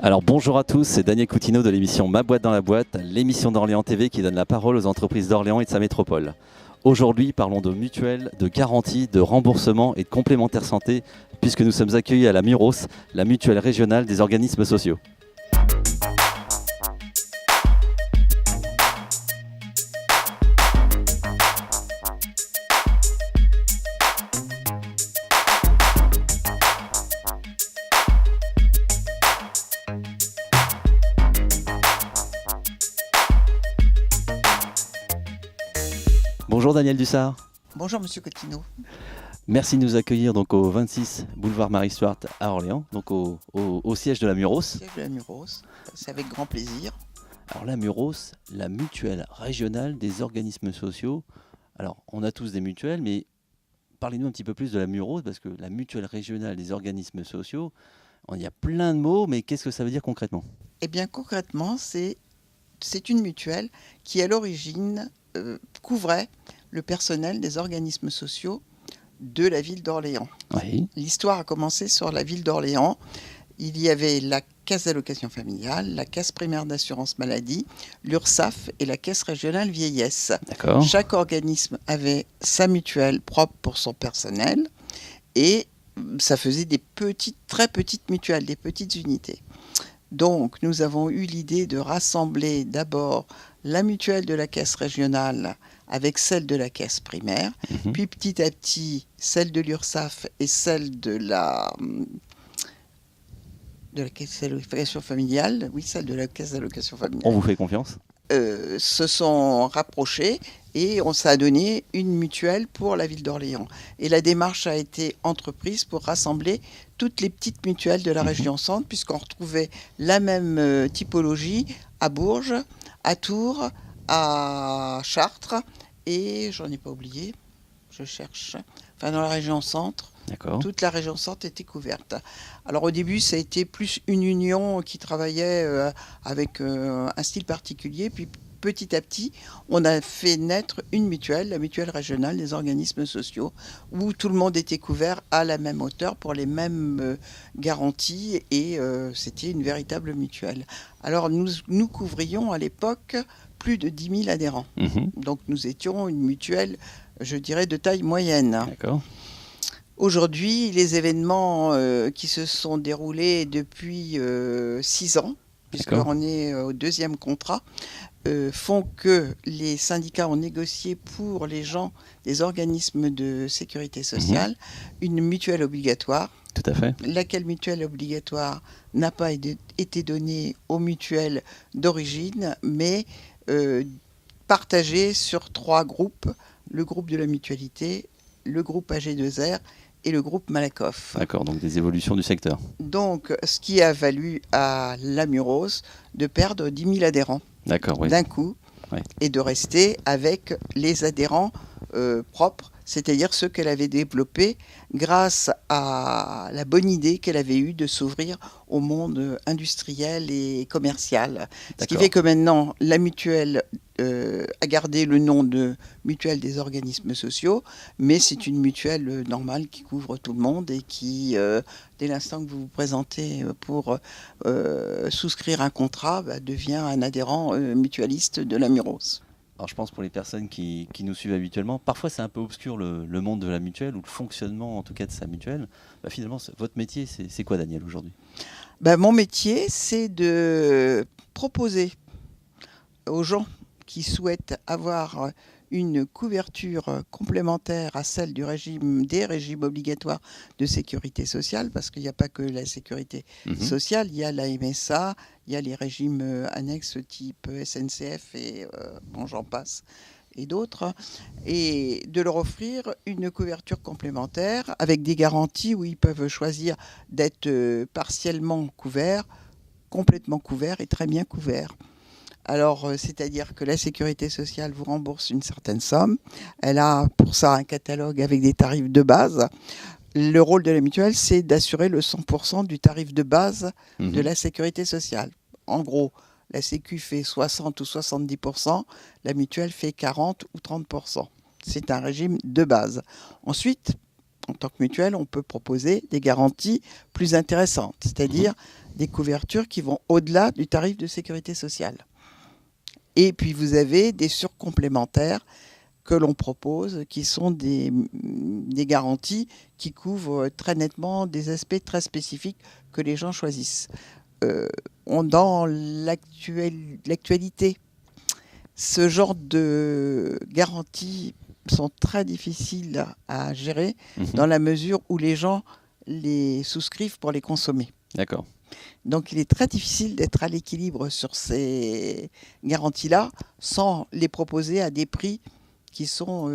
Alors bonjour à tous, c'est Daniel Coutinho de l'émission Ma boîte dans la boîte, l'émission d'Orléans TV qui donne la parole aux entreprises d'Orléans et de sa métropole. Aujourd'hui, parlons de mutuelles, de garanties, de remboursement et de complémentaires santé, puisque nous sommes accueillis à la MUROS, la mutuelle régionale des organismes sociaux. Bonjour Daniel Dussard. Bonjour Monsieur Coutinho. Merci de nous accueillir donc au 26 boulevard Marie-Stuart à Orléans, donc au siège de la MUROS. Siège de la MUROS, c'est avec grand plaisir. Alors la MUROS, la mutuelle régionale des organismes sociaux. Alors on a tous des mutuelles, mais parlez-nous un petit peu plus de la MUROS, parce que la mutuelle régionale des organismes sociaux, il y a plein de mots, mais qu'est-ce que ça veut dire concrètement ? Eh bien concrètement, c'est une mutuelle qui à l'origine couvrait le personnel des organismes sociaux de la ville d'Orléans. Oui. L'histoire a commencé sur la ville d'Orléans. Il y avait la caisse d'allocation familiale, la caisse primaire d'assurance maladie, l'URSSAF et la caisse régionale vieillesse. D'accord. Chaque organisme avait sa mutuelle propre pour son personnel et ça faisait des très petites mutuelles, des petites unités. Donc nous avons eu l'idée de rassembler d'abord la mutuelle de la caisse régionale avec celle de la caisse primaire, puis petit à petit celle de l'URSSAF et celle de la caisse d'allocation familiale, oui, celle de la caisse d'allocation familiale. On vous fait confiance ? Se sont rapprochés et ça a donné une mutuelle pour la ville d'Orléans. Et la démarche a été entreprise pour rassembler toutes les petites mutuelles de la région centre, puisqu'on retrouvait la même typologie à Bourges, à Tours, à Chartres, et j'en ai pas oublié, je cherche, enfin dans la région centre. D'accord. Toute la région centre était couverte. Alors au début, ça a été plus une union qui travaillait avec un style particulier. Puis petit à petit, on a fait naître une mutuelle, la mutuelle régionale des organismes sociaux, où tout le monde était couvert à la même hauteur pour les mêmes garanties. Et c'était une véritable mutuelle. Alors nous couvrions à l'époque plus de 10 000 adhérents. Donc nous étions une mutuelle, je dirais, de taille moyenne. D'accord. Aujourd'hui, les événements qui se sont déroulés depuis 6 ans, puisqu'on est au deuxième contrat, font que les syndicats ont négocié pour les gens des organismes de sécurité sociale une mutuelle obligatoire. Tout à fait. Laquelle mutuelle obligatoire n'a pas été donnée aux mutuelles d'origine, mais partagée sur 3 groupes, le groupe de la mutualité, le groupe AG2R et le groupe Malakoff. D'accord, donc des évolutions du secteur. Donc, ce qui a valu à la MUROS de perdre 10 000 adhérents d'un coup, et de rester avec les adhérents propres, c'est-à-dire ceux qu'elle avait développés grâce à la bonne idée qu'elle avait eue de s'ouvrir au monde industriel et commercial. Ce qui fait que maintenant, la mutuelle a gardé le nom de mutuelle des organismes sociaux, mais c'est une mutuelle normale qui couvre tout le monde et qui, dès l'instant que vous vous présentez pour souscrire un contrat, devient un adhérent mutualiste de la MUROS. Alors je pense pour les personnes qui nous suivent habituellement, parfois c'est un peu obscur le monde de la mutuelle ou le fonctionnement en tout cas de sa mutuelle. Finalement, votre métier, c'est quoi Daniel aujourd'hui ? Mon métier, c'est de proposer aux gens qui souhaitent avoir une couverture complémentaire à celle des régimes obligatoires de sécurité sociale, parce qu'il n'y a pas que la sécurité sociale, il y a la MSA, il y a les régimes annexes type SNCF et j'en passe, et d'autres, et de leur offrir une couverture complémentaire avec des garanties où ils peuvent choisir d'être partiellement couverts, complètement couverts et très bien couverts. Alors, c'est-à-dire que la sécurité sociale vous rembourse une certaine somme. Elle a pour ça un catalogue avec des tarifs de base. Le rôle de la mutuelle, c'est d'assurer le 100% du tarif de base de la sécurité sociale. En gros, la Sécu fait 60 ou 70%, la mutuelle fait 40 ou 30%. C'est un régime de base. Ensuite, en tant que mutuelle, on peut proposer des garanties plus intéressantes, c'est-à-dire des couvertures qui vont au-delà du tarif de sécurité sociale. Et puis vous avez des surcomplémentaires que l'on propose, qui sont des garanties qui couvrent très nettement des aspects très spécifiques que les gens choisissent. Dans l'actualité, ce genre de garanties sont très difficiles à gérer dans la mesure où les gens les souscrivent pour les consommer. D'accord. Donc il est très difficile d'être à l'équilibre sur ces garanties-là sans les proposer à des prix qui sont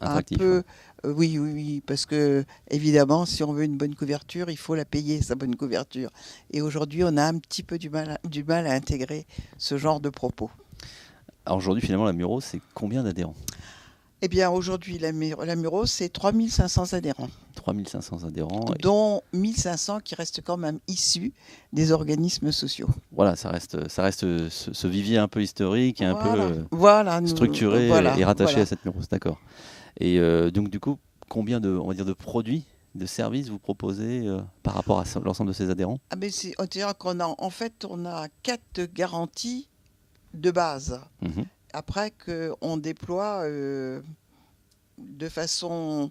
un peu... oui, parce que évidemment, si on veut une bonne couverture, il faut la payer, sa bonne couverture. Et aujourd'hui, on a un petit peu du mal à intégrer ce genre de propos. Alors aujourd'hui, finalement, la Muro, c'est combien d'adhérents ? Eh bien, aujourd'hui, la Muro, c'est 3500 adhérents. 3500 adhérents. Dont 1500 qui restent quand même issus des organismes sociaux. Voilà, ça reste ce vivier un peu historique et un peu structuré et rattaché à cette Muro, d'accord. Et donc, du coup, combien de produits, de services vous proposez par rapport à l'ensemble de ces adhérents ? C'est-à-dire qu'on a, en fait, on a 4 garanties de base. Après qu'on déploie de façon,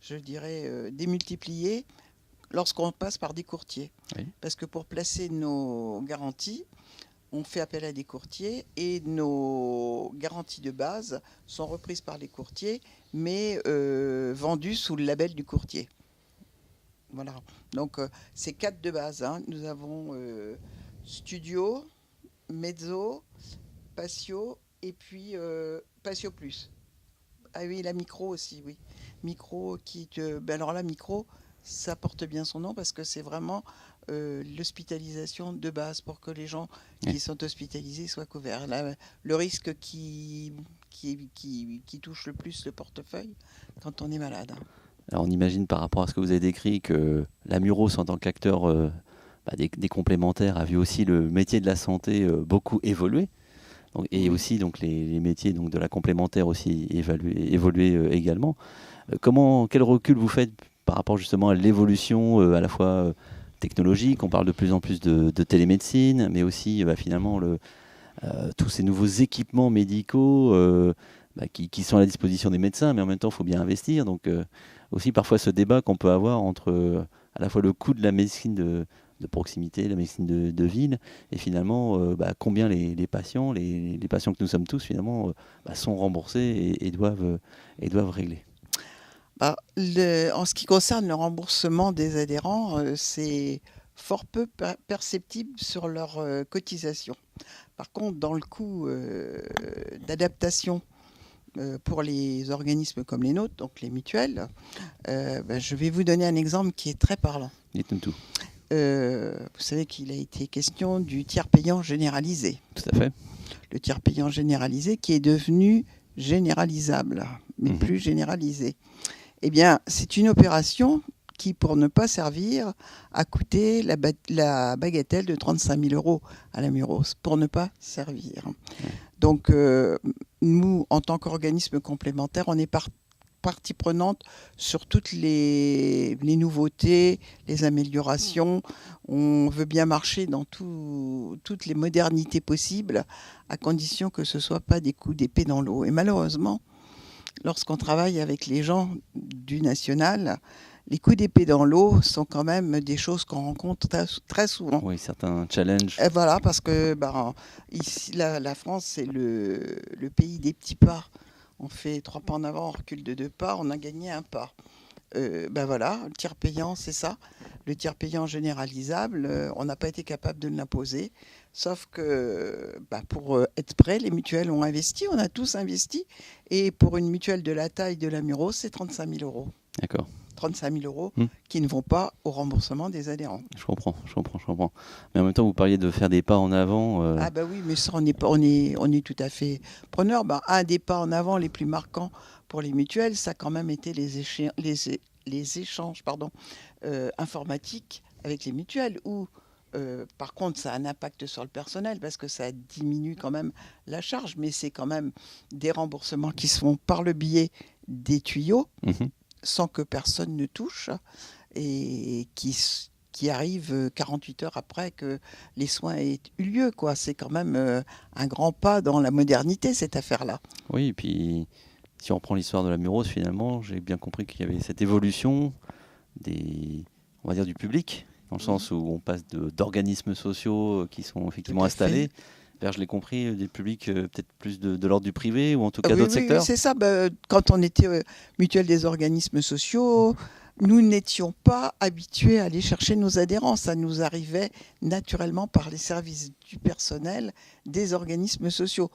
je dirais, démultipliée lorsqu'on passe par des courtiers. Oui. Parce que pour placer nos garanties, on fait appel à des courtiers et nos garanties de base sont reprises par les courtiers, mais vendues sous le label du courtier. Voilà. Donc, c'est 4 de base. Nous avons Studio, Mezzo, Patio et puis Patio Plus. Ah oui, la Micro aussi, oui. Micro alors la Micro, ça porte bien son nom parce que c'est vraiment l'hospitalisation de base pour que les gens qui sont hospitalisés soient couverts. Le risque qui touche le plus le portefeuille quand on est malade. Alors on imagine par rapport à ce que vous avez décrit que la Muros en tant qu'acteur des complémentaires a vu aussi le métier de la santé beaucoup évoluer. Et aussi donc les métiers donc de la complémentaire aussi évoluer également. Quel recul vous faites par rapport justement à l'évolution à la fois technologique, on parle de plus en plus de télémédecine, mais aussi finalement tous ces nouveaux équipements médicaux qui sont à la disposition des médecins, mais en même temps il faut bien investir. Donc aussi parfois ce débat qu'on peut avoir entre à la fois le coût de la médecine de proximité, la médecine de ville, et finalement combien les patients que nous sommes tous finalement sont remboursés et doivent régler. En ce qui concerne le remboursement des adhérents, c'est fort peu perceptible sur leur cotisation. Par contre, dans le coût d'adaptation pour les organismes comme les nôtres, donc les mutuelles, je vais vous donner un exemple qui est très parlant. Dites-nous tout. Vous savez qu'il a été question du tiers payant généralisé. Tout à fait. Le tiers payant généralisé qui est devenu généralisable, mais plus généralisé. Eh bien, c'est une opération qui, pour ne pas servir, a coûté la bagatelle de 35 000 € à la Muros, pour ne pas servir. Donc, nous, en tant qu'organisme complémentaire, on est partie prenante sur toutes les nouveautés, les améliorations. On veut bien marcher dans toutes les modernités possibles, à condition que ce ne soit pas des coups d'épée dans l'eau. Et malheureusement, lorsqu'on travaille avec les gens du national, les coups d'épée dans l'eau sont quand même des choses qu'on rencontre très souvent. Oui, certains challenges. Et voilà, parce que ici, la France, c'est le pays des petits pas. On fait 3 pas en avant, on recule de 2 pas, on a gagné 1 pas. Voilà, le tiers payant, c'est ça. Le tiers payant généralisable, on n'a pas été capable de l'imposer. Sauf que pour être prêt, les mutuelles ont investi, on a tous investi. Et pour une mutuelle de la taille de la Muros, c'est 35 000 €. D'accord. 35 000 € qui ne vont pas au remboursement des adhérents. Je comprends. Mais en même temps, vous parliez de faire des pas en avant. Ah oui, mais ça, on est tout à fait preneur. Un des pas en avant les plus marquants pour les mutuelles, ça a quand même été les échanges informatiques avec les mutuelles, où par contre, ça a un impact sur le personnel parce que ça diminue quand même la charge, mais c'est quand même des remboursements qui se font par le biais des tuyaux, sans que personne ne touche, et qui qui arrive 48 heures après que les soins aient eu lieu, quoi. C'est quand même un grand pas dans la modernité, cette affaire-là. Oui, et puis si on prend l'histoire de la Murose, finalement, j'ai bien compris qu'il y avait cette évolution on va dire du public, dans le sens où on passe d'organismes sociaux qui sont effectivement installés, vers, je l'ai compris, des publics peut-être plus de l'ordre du privé, ou en tout cas d'autres secteurs. Oui, c'est ça. Quand on était mutuelle des organismes sociaux, nous n'étions pas habitués à aller chercher nos adhérents. Ça nous arrivait naturellement par les services du personnel des organismes sociaux.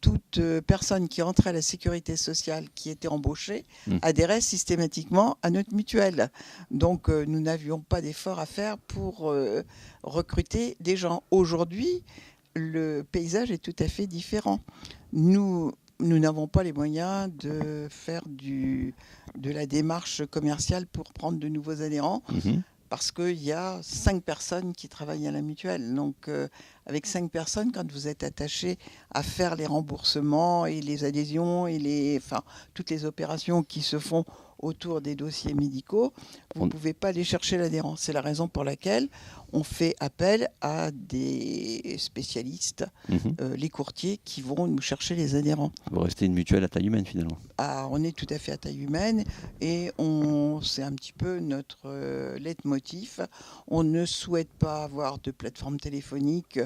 Toute personne qui entrait à la sécurité sociale, qui était embauchée, adhérait systématiquement à notre mutuelle. Donc nous n'avions pas d'effort à faire pour recruter des gens. Aujourd'hui, le paysage est tout à fait différent. Nous n'avons pas les moyens de faire de la démarche commerciale pour prendre de nouveaux adhérents. Parce qu'il y a 5 personnes qui travaillent à la mutuelle. Donc, avec 5 personnes, quand vous êtes attaché à faire les remboursements et les adhésions et toutes les opérations qui se font autour des dossiers médicaux, vous ne pouvez pas aller chercher l'adhérent. C'est la raison pour laquelle on fait appel à des spécialistes, les courtiers, qui vont nous chercher les adhérents. Vous restez une mutuelle à taille humaine, finalement. On est tout à fait à taille humaine et c'est un petit peu notre leitmotiv. On ne souhaite pas avoir de plateforme téléphonique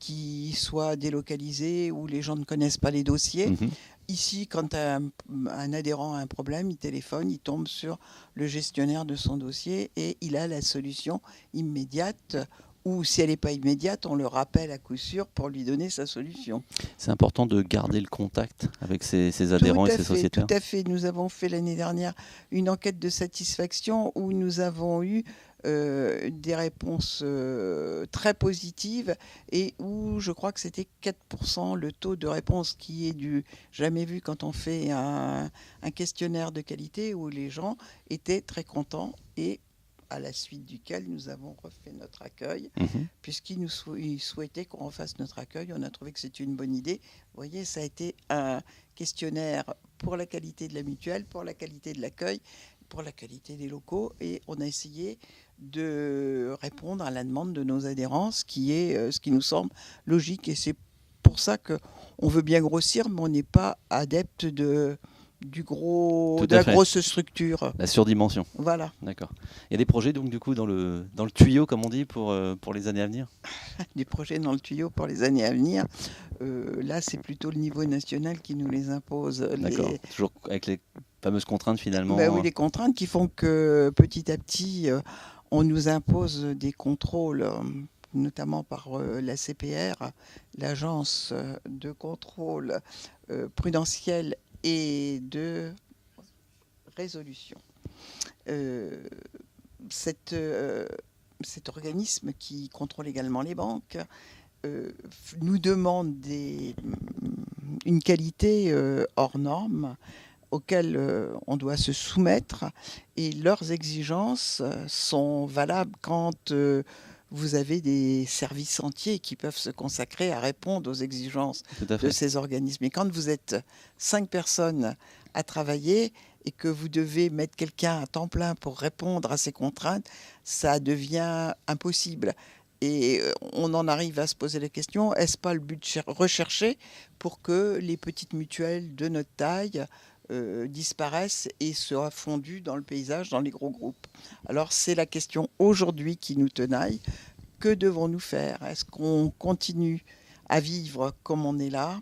qui soit délocalisée, où les gens ne connaissent pas les dossiers. Ici, quand un adhérent a un problème, il téléphone, il tombe sur le gestionnaire de son dossier et il a la solution immédiate. Ou si elle n'est pas immédiate, on le rappelle à coup sûr pour lui donner sa solution. C'est important de garder le contact avec ses adhérents et ses sociétaires. Tout à fait. Nous avons fait l'année dernière une enquête de satisfaction où nous avons eu des réponses très positives et où je crois que c'était 4% le taux de réponse, qui est du jamais vu quand on fait un questionnaire de qualité, où les gens étaient très contents, et à la suite duquel nous avons refait notre accueil, puisqu'ils souhaitaient qu'on refasse notre accueil. On a trouvé que c'était une bonne idée. Vous voyez, ça a été un questionnaire pour la qualité de la mutuelle, pour la qualité de l'accueil, pour la qualité des locaux, et on a essayé de répondre à la demande de nos adhérents, ce qui nous semble logique, et c'est pour ça qu'on veut bien grossir, mais on n'est pas adepte de la grosse structure. La surdimension. Voilà. D'accord. Il y a des projets donc du coup dans le tuyau, comme on dit, pour les années à venir. Des projets dans le tuyau pour les années à venir. Là, c'est plutôt le niveau national qui nous les impose. D'accord. Toujours avec les fameuses contraintes finalement. Oui, les contraintes qui font que petit à petit, on nous impose des contrôles, notamment par la CPR, l'agence de contrôle prudentiel et de résolution. Cet organisme qui contrôle également les banques nous demande une qualité hors norme auxquelles on doit se soumettre, et leurs exigences sont valables quand vous avez des services entiers qui peuvent se consacrer à répondre aux exigences de ces organismes. Et quand vous êtes 5 personnes à travailler et que vous devez mettre quelqu'un à temps plein pour répondre à ces contraintes, ça devient impossible. Et on en arrive à se poser la question, est-ce pas le but recherché pour que les petites mutuelles de notre taille disparaissent et soient fondues dans le paysage, dans les gros groupes? Alors c'est la question aujourd'hui qui nous tenaille. Que devons-nous faire? Est-ce qu'on continue à vivre comme on est là,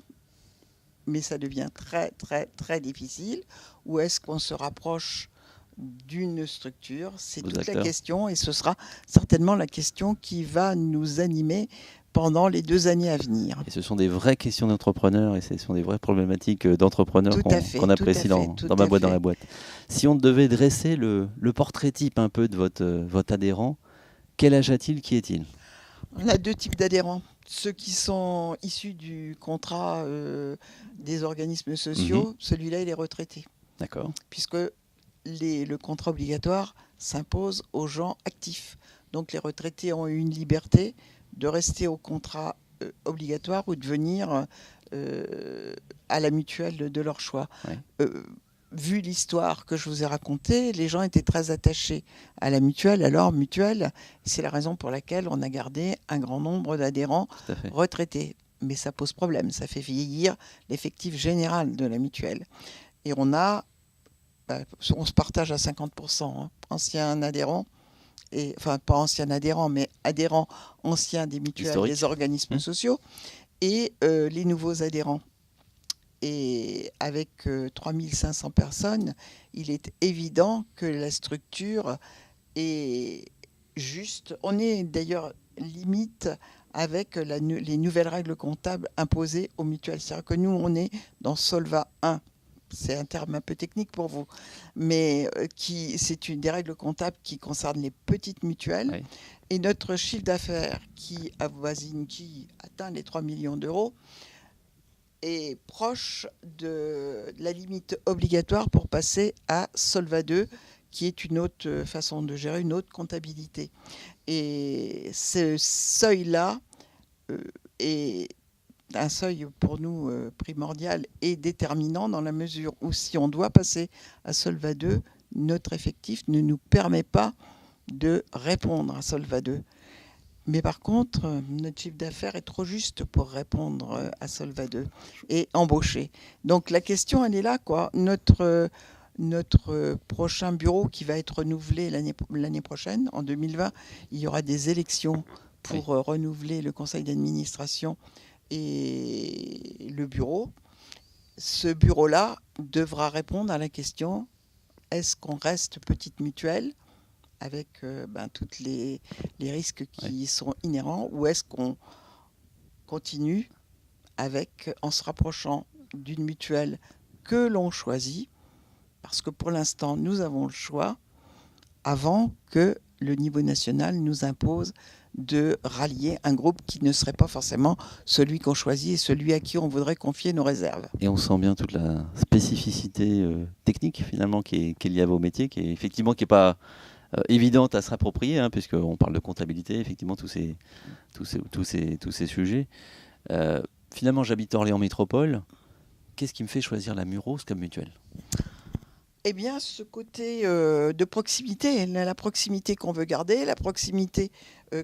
mais ça devient très très très difficile, ou est-ce qu'on se rapproche d'une structure? C'est toute la question, et ce sera certainement la question qui va nous animer pendant les 2 années à venir. Et ce sont des vraies questions d'entrepreneurs, et ce sont des vraies problématiques d'entrepreneurs qu'on apprécie dans Ma boîte dans la boîte. Si on devait dresser le portrait type un peu de votre adhérent, quel âge a-t-il, qui est-il? On a 2 types d'adhérents. Ceux qui sont issus du contrat des organismes sociaux, celui-là, il est retraité. D'accord. Puisque le contrat obligatoire s'impose aux gens actifs. Donc les retraités ont eu une liberté de rester au contrat obligatoire ou de venir à la mutuelle de leur choix. Ouais. vu l'histoire que je vous ai racontée, les gens étaient très attachés à la mutuelle. Alors, mutuelle, c'est la raison pour laquelle on a gardé un grand nombre d'adhérents Tout à fait. retraités. Mais ça pose problème, ça fait vieillir l'effectif général de la mutuelle. Et on se partage à 50%, hein, anciens adhérents, enfin pas anciens adhérents, mais adhérents anciens des mutuelles, Historique. des organismes sociaux, et les nouveaux adhérents. Et avec 3500 personnes, il est évident que la structure est juste. On est d'ailleurs limite avec les nouvelles règles comptables imposées aux mutuelles. C'est-à-dire que nous, on est dans Solva 1. C'est un terme un peu technique pour vous, mais c'est des règles comptables qui concernent les petites mutuelles. Oui. Et notre chiffre d'affaires qui atteint les 3 millions d'euros est proche de la limite obligatoire pour passer à Solva 2, qui est une autre façon de gérer, une autre comptabilité. Et ce seuil-là est un seuil pour nous primordial et déterminant dans la mesure où si on doit passer à Solva 2, notre effectif ne nous permet pas de répondre à Solva 2. Mais par contre, notre chiffre d'affaires est trop juste pour répondre à Solva 2 et embaucher. Donc la question, elle est là, quoi. Notre prochain bureau qui va être renouvelé l'année prochaine, en 2020, il y aura des élections pour renouveler le conseil d'administration et le bureau. Ce bureau-là devra répondre à la question, est-ce qu'on reste petite mutuelle avec tous les risques qui sont inhérents, ou est-ce qu'on continue en se rapprochant d'une mutuelle que l'on choisit, parce que pour l'instant, nous avons le choix, avant que le niveau national nous impose de rallier un groupe qui ne serait pas forcément celui qu'on choisit et celui à qui on voudrait confier nos réserves. Et on sent bien toute la spécificité technique finalement qui est liée à vos métiers, qui est pas évidente à se rapproprier, hein, puisqu'on parle de comptabilité, effectivement, tous ces sujets. Finalement, j'habite Orléans Métropole. Qu'est-ce qui me fait choisir la Muros comme mutuelle ? Eh bien, ce côté de proximité, la proximité qu'on veut garder, la proximité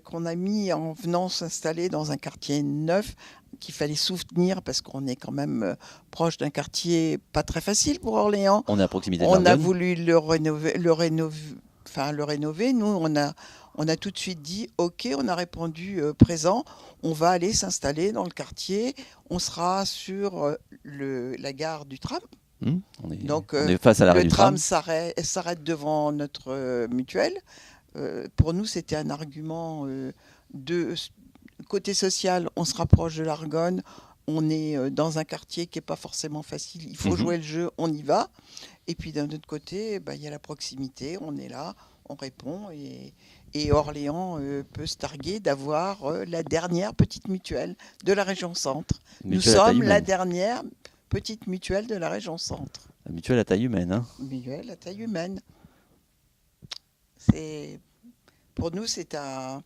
qu'on a mis en venant s'installer dans un quartier neuf, qu'il fallait soutenir parce qu'on est quand même proche d'un quartier pas très facile pour Orléans. On est à proximité de On a l'Argonne. voulu le rénover. Nous, on a tout de suite dit, OK, on a répondu présent, on va aller s'installer dans le quartier, on sera sur la gare du tram. On Donc, est face à l'arrêt le du tram. s'arrête devant notre mutuelle. Pour nous, c'était un argument de côté social, on se rapproche de l'Argonne, on est dans un quartier qui n'est pas forcément facile, il faut jouer le jeu, on y va. Et puis d'un autre côté, il y a la proximité, on est là, on répond, et Orléans peut se targuer d'avoir la dernière petite mutuelle de la région Centre. Nous sommes la dernière petite mutuelle de la région Centre. La mutuelle à taille humaine. Hein. Mutuelle à taille humaine. Pour nous, ça a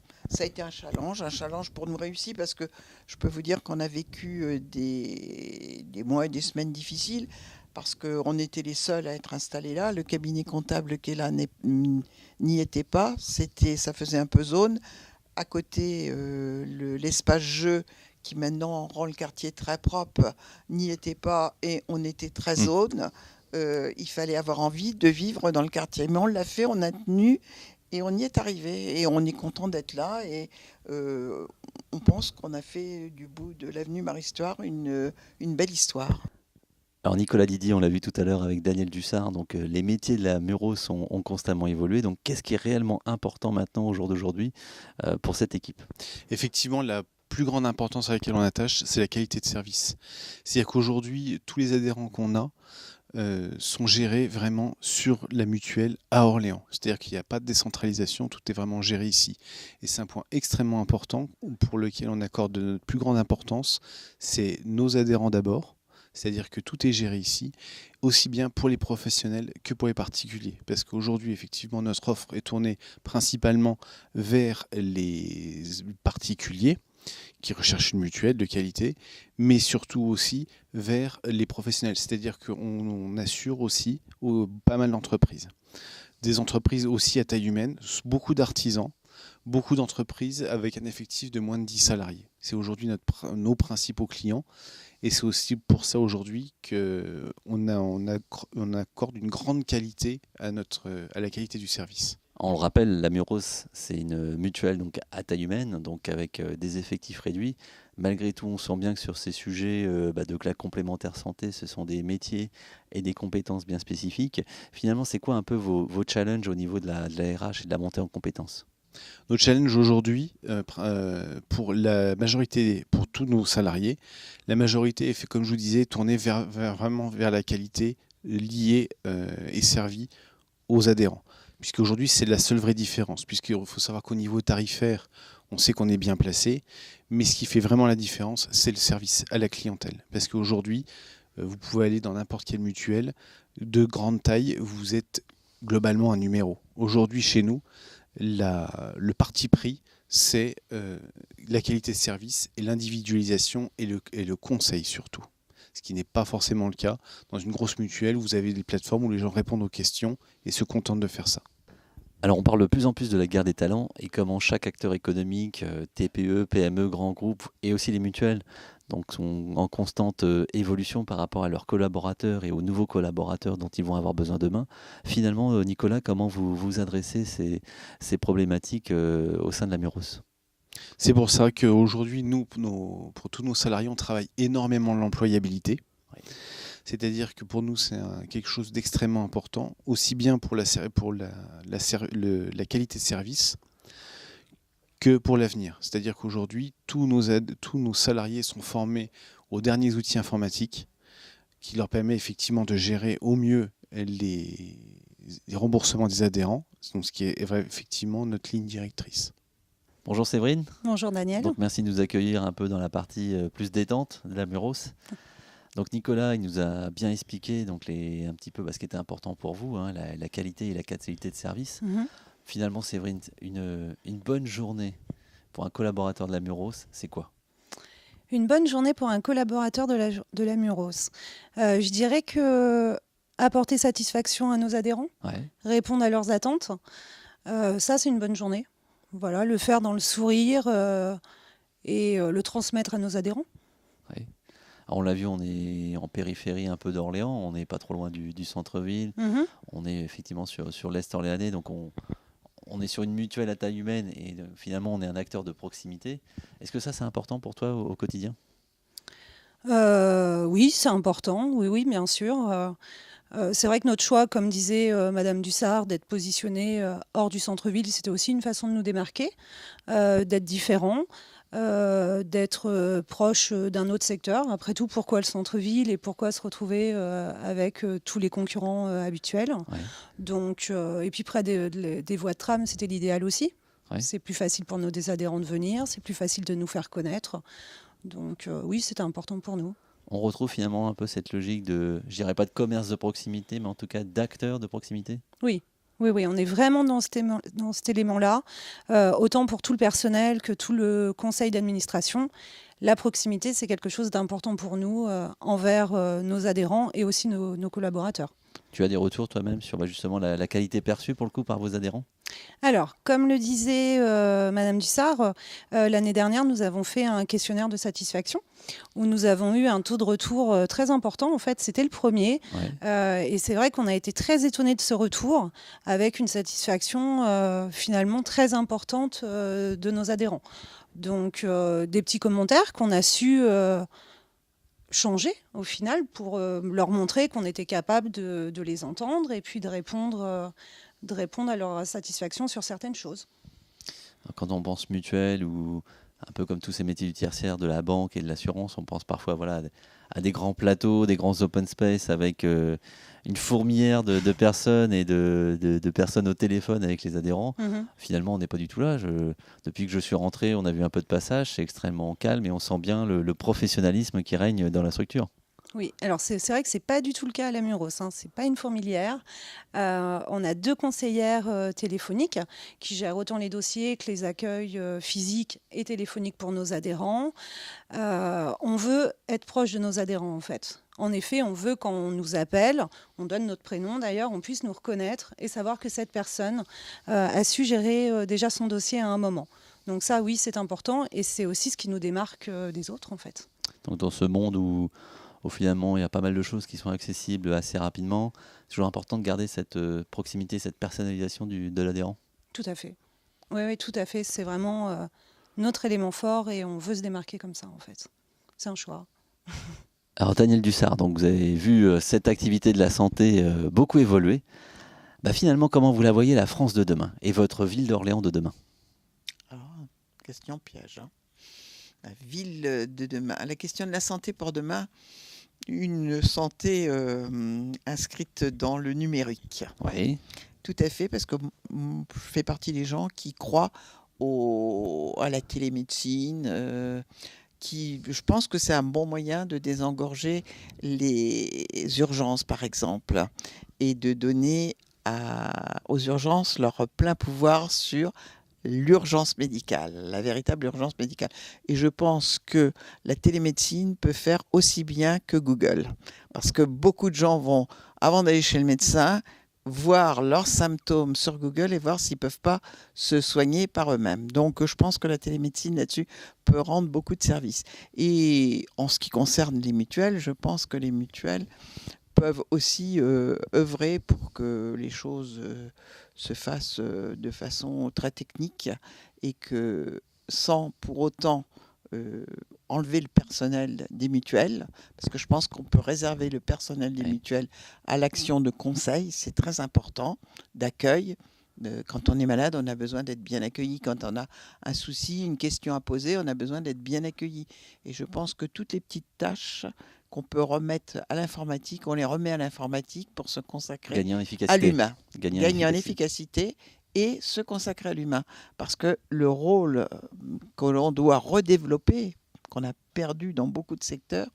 été un challenge pour nous réussir, parce que je peux vous dire qu'on a vécu des mois et des semaines difficiles, parce qu'on était les seuls à être installés là. Le cabinet comptable qui est là n'y était pas. Ça faisait un peu zone. À côté, l'espace jeu, qui maintenant rend le quartier très propre, n'y était pas, et on était très zone. Il fallait avoir envie de vivre dans le quartier. Mais on l'a fait, on a tenu, et on y est arrivé. Et on est content d'être là. Et on pense qu'on a fait du bout de l'avenue Marie-Histoire une belle histoire. Alors Nicolas Didier, on l'a vu tout à l'heure avec Daniel Dussard, donc les métiers de la Muros ont constamment évolué. Donc qu'est-ce qui est réellement important maintenant, au jour d'aujourd'hui, pour cette équipe ? Effectivement, la plus grande importance à laquelle on attache, c'est la qualité de service. C'est-à-dire qu'aujourd'hui, tous les adhérents qu'on a sont gérés vraiment sur la mutuelle à Orléans. C'est-à-dire qu'il n'y a pas de décentralisation, tout est vraiment géré ici. Et c'est un point extrêmement important pour lequel on accorde notre plus grande importance, c'est nos adhérents d'abord. C'est-à-dire que tout est géré ici, aussi bien pour les professionnels que pour les particuliers. Parce qu'aujourd'hui, effectivement, notre offre est tournée principalement vers les particuliers. qui recherchent une mutuelle de qualité, mais surtout aussi vers les professionnels. C'est-à-dire qu'on assure aussi pas mal d'entreprises. Des entreprises aussi à taille humaine, beaucoup d'artisans, beaucoup d'entreprises avec un effectif de moins de 10 salariés. C'est aujourd'hui nos principaux clients. Et c'est aussi pour ça aujourd'hui qu'on accorde une grande qualité à la qualité du service. On le rappelle, la Muros, c'est une mutuelle donc à taille humaine, donc avec des effectifs réduits. Malgré tout, on sent bien que sur ces sujets de la complémentaire santé, ce sont des métiers et des compétences bien spécifiques. Finalement, c'est quoi un peu vos challenges au niveau de la RH et de la montée en compétences ? Notre challenge aujourd'hui, pour la majorité, pour tous nos salariés, la majorité est, comme je vous disais, tournée vraiment vers la qualité liée et servie aux adhérents. Puisqu'aujourd'hui, c'est la seule vraie différence. Puisqu'il faut savoir qu'au niveau tarifaire, on sait qu'on est bien placé. Mais ce qui fait vraiment la différence, c'est le service à la clientèle. Parce qu'aujourd'hui, vous pouvez aller dans n'importe quelle mutuelle de grande taille, vous êtes globalement un numéro. Aujourd'hui, chez nous, le parti pris, c'est la qualité de service et l'individualisation et le conseil surtout. Ce qui n'est pas forcément le cas. Dans une grosse mutuelle, vous avez des plateformes où les gens répondent aux questions et se contentent de faire ça. Alors on parle de plus en plus de la guerre des talents et comment chaque acteur économique, TPE, PME, grands groupes et aussi les mutuelles donc sont en constante évolution par rapport à leurs collaborateurs et aux nouveaux collaborateurs dont ils vont avoir besoin demain. Finalement, Nicolas, comment vous adressez ces problématiques au sein de la Muros ? C'est pour ça qu'aujourd'hui, nous, pour tous nos salariés, on travaille énormément l'employabilité. Oui. C'est-à-dire que pour nous, c'est quelque chose d'extrêmement important, aussi bien pour la qualité de service que pour l'avenir. C'est-à-dire qu'aujourd'hui, tous nos salariés sont formés aux derniers outils informatiques qui leur permettent effectivement de gérer au mieux les remboursements des adhérents, donc ce qui est effectivement notre ligne directrice. Bonjour Séverine. Bonjour Daniel. Donc merci de nous accueillir un peu dans la partie plus détente de la Muros. Donc Nicolas, il nous a bien expliqué donc un petit peu ce qui était important pour vous, hein, la qualité et la qualité de service. Mm-hmm. Finalement, Séverine, une bonne journée pour un collaborateur de la Muros, c'est quoi ? Une bonne journée pour un collaborateur de la Muros. Je dirais que apporter satisfaction à nos adhérents, répondre à leurs attentes, ça c'est une bonne journée. Voilà, le faire dans le sourire et le transmettre à nos adhérents. Oui. Alors on l'a vu, on est en périphérie un peu d'Orléans, on n'est pas trop loin du centre-ville, on est effectivement sur l'Est orléanais, donc on est sur une mutuelle à taille humaine et finalement on est un acteur de proximité. Est-ce que ça c'est important pour toi au quotidien ? Oui, c'est important, oui, bien sûr. C'est vrai que notre choix, comme disait Madame Dussard, d'être positionné hors du centre-ville, c'était aussi une façon de nous démarquer, d'être différent, d'être proche d'un autre secteur. Après tout, pourquoi le centre-ville et pourquoi se retrouver avec tous les concurrents habituels. Ouais. Donc, et puis près des voies de tram, c'était l'idéal aussi. Ouais. C'est plus facile pour nos adhérents de venir, c'est plus facile de nous faire connaître. Donc oui, c'était important pour nous. On retrouve finalement un peu cette logique de, je dirais pas de commerce de proximité, mais en tout cas d'acteurs de proximité. Oui, on est vraiment dans cet élément-là. Autant pour tout le personnel que tout le conseil d'administration, la proximité, c'est quelque chose d'important pour nous envers nos adhérents et aussi nos collaborateurs. Tu as des retours toi-même sur justement la qualité perçue pour le coup par vos adhérents ? Alors, comme le disait Madame Dussard, l'année dernière, nous avons fait un questionnaire de satisfaction où nous avons eu un taux de retour très important. En fait, c'était le premier. Ouais. Et c'est vrai qu'on a été très étonnés de ce retour avec une satisfaction finalement très importante de nos adhérents. Donc, des petits commentaires qu'on a su changer au final pour leur montrer qu'on était capable de les entendre et puis de répondre à leur satisfaction sur certaines choses. Quand on pense mutuelle ou un peu comme tous ces métiers du tertiaire, de la banque et de l'assurance, on pense parfois à des grands plateaux, des grands open space avec une fourmilière de personnes et de personnes au téléphone avec les adhérents. Mm-hmm. Finalement, on n'est pas du tout là. Depuis que je suis rentré, on a vu un peu de passage, c'est extrêmement calme et on sent bien le professionnalisme qui règne dans la structure. Oui, alors c'est vrai que c'est pas du tout le cas à la Muros, hein. C'est pas une fourmilière. On a 2 conseillères téléphoniques qui gèrent autant les dossiers que les accueils physiques et téléphoniques pour nos adhérents. On veut être proche de nos adhérents en fait. En effet, on veut quand on nous appelle, on donne notre prénom d'ailleurs, on puisse nous reconnaître et savoir que cette personne a su gérer déjà son dossier à un moment. Donc ça, oui, c'est important et c'est aussi ce qui nous démarque des autres en fait. Donc dans ce monde où finalement il y a pas mal de choses qui sont accessibles assez rapidement, c'est toujours important de garder cette proximité, cette personnalisation de l'adhérent. Tout à fait. Oui, oui, tout à fait. C'est vraiment notre élément fort et on veut se démarquer comme ça en fait. C'est un choix. Alors Daniel Dussard, donc vous avez vu cette activité de la santé beaucoup évoluer. Bah, finalement, comment vous la voyez, la France de demain et votre ville d'Orléans de demain? Alors, question piège. Hein. La ville de demain. La question de la santé pour demain, une santé inscrite dans le numérique. Oui. Tout à fait, parce que je fais partie des gens qui croient à la télémédecine, je pense que c'est un bon moyen de désengorger les urgences, par exemple, et de donner aux urgences leur plein pouvoir sur l'urgence médicale, la véritable urgence médicale. Et je pense que la télémédecine peut faire aussi bien que Google. Parce que beaucoup de gens vont, avant d'aller chez le médecin, voir leurs symptômes sur Google et voir s'ils ne peuvent pas se soigner par eux-mêmes. Donc je pense que la télémédecine là-dessus peut rendre beaucoup de services. Et en ce qui concerne les mutuelles, je pense que les mutuelles peuvent aussi œuvrer pour que les choses se fassent de façon très technique et que sans pour autant enlever le personnel des mutuelles, parce que je pense qu'on peut réserver le personnel des mutuelles à l'action de conseil, c'est très important, d'accueil. Quand on est malade, on a besoin d'être bien accueilli. Quand on a un souci, une question à poser, on a besoin d'être bien accueilli. Et je pense que toutes les petites tâches qu'on peut remettre à l'informatique, on les remet à l'informatique pour se consacrer à l'humain. Gagner en efficacité et se consacrer à l'humain. Parce que le rôle que l'on doit redévelopper, qu'on a perdu dans beaucoup de secteurs,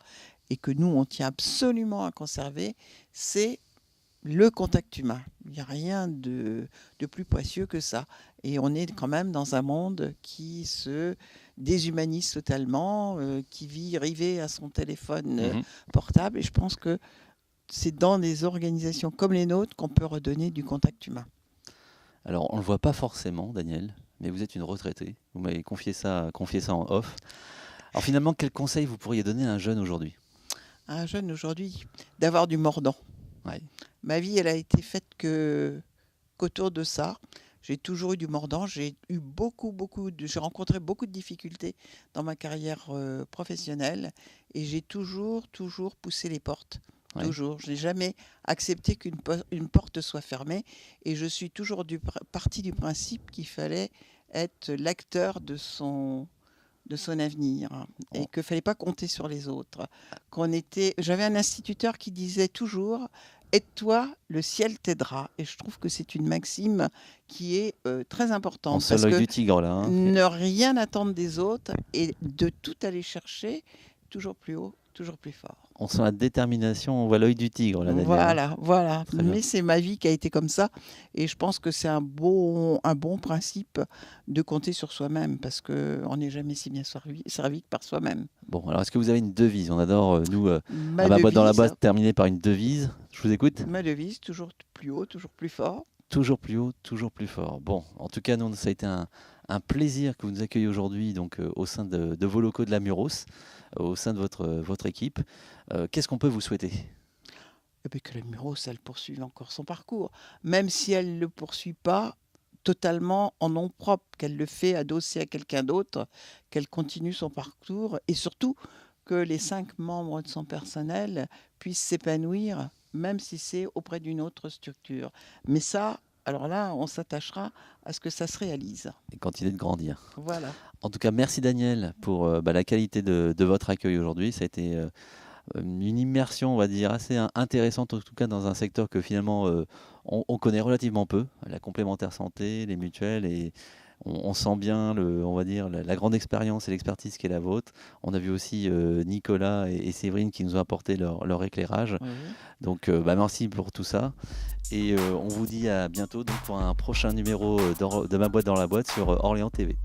et que nous, on tient absolument à conserver, c'est le contact humain. Il n'y a rien de plus précieux que ça. Et on est quand même dans un monde qui se déshumanise totalement, qui vit rivé à son téléphone portable. Et je pense que c'est dans des organisations comme les nôtres qu'on peut redonner du contact humain. Alors, on ne le voit pas forcément, Daniel, mais vous êtes une retraitée. Vous m'avez confié ça en off. Alors finalement, quel conseil vous pourriez donner à un jeune aujourd'hui? À un jeune aujourd'hui, d'avoir du mordant. Ouais. Ma vie, elle a été faite qu'autour de ça. J'ai toujours eu du mordant. J'ai rencontré beaucoup de difficultés dans ma carrière professionnelle et j'ai toujours poussé les portes. Ouais. Toujours. Je n'ai jamais accepté qu'une porte soit fermée et je suis toujours partie du principe qu'il fallait être l'acteur de son avenir et qu'il ne fallait pas compter sur les autres. J'avais un instituteur qui disait toujours « Aide-toi, le ciel t'aidera ». Et je trouve que c'est une maxime qui est très importante. On sort l'œil du tigre là. Hein. Ne rien attendre des autres et de tout aller chercher toujours plus haut, toujours plus fort. On sent la détermination, on voit l'œil du tigre là, Daniel. Voilà. Mais c'est ma vie qui a été comme ça. Et je pense que c'est un bon principe de compter sur soi-même parce qu'on n'est jamais si bien servi que par soi-même. Bon, alors est-ce que vous avez une devise? On adore, nous, à Ma boîte dans la boîte, terminer par une devise. Je vous écoute. Ma devise, toujours plus haut, toujours plus fort. Toujours plus haut, toujours plus fort. Bon, en tout cas, nous, ça a été un plaisir que vous nous accueilliez aujourd'hui donc, au sein de vos locaux de la Muros, au sein de votre équipe. Qu'est-ce qu'on peut vous souhaiter? Que la Muros, elle poursuive encore son parcours. Même si elle ne le poursuit pas totalement en nom propre, qu'elle le fait adossé à quelqu'un d'autre, qu'elle continue son parcours et surtout que les 5 membres de son personnel puissent s'épanouir, même si c'est auprès d'une autre structure. Mais ça, alors là, on s'attachera à ce que ça se réalise. Et continuer de grandir. Voilà. En tout cas, merci Daniel pour la qualité de votre accueil aujourd'hui. Ça a été une immersion, on va dire, assez intéressante, en tout cas dans un secteur que finalement on connaît relativement peu, la complémentaire santé, les mutuelles, et On sent bien on va dire, la grande expérience et l'expertise qui est la vôtre. On a vu aussi Nicolas et Séverine qui nous ont apporté leur éclairage. Donc merci pour tout ça. Et on vous dit à bientôt donc, pour un prochain numéro de Ma boîte dans la boîte sur Orléans TV.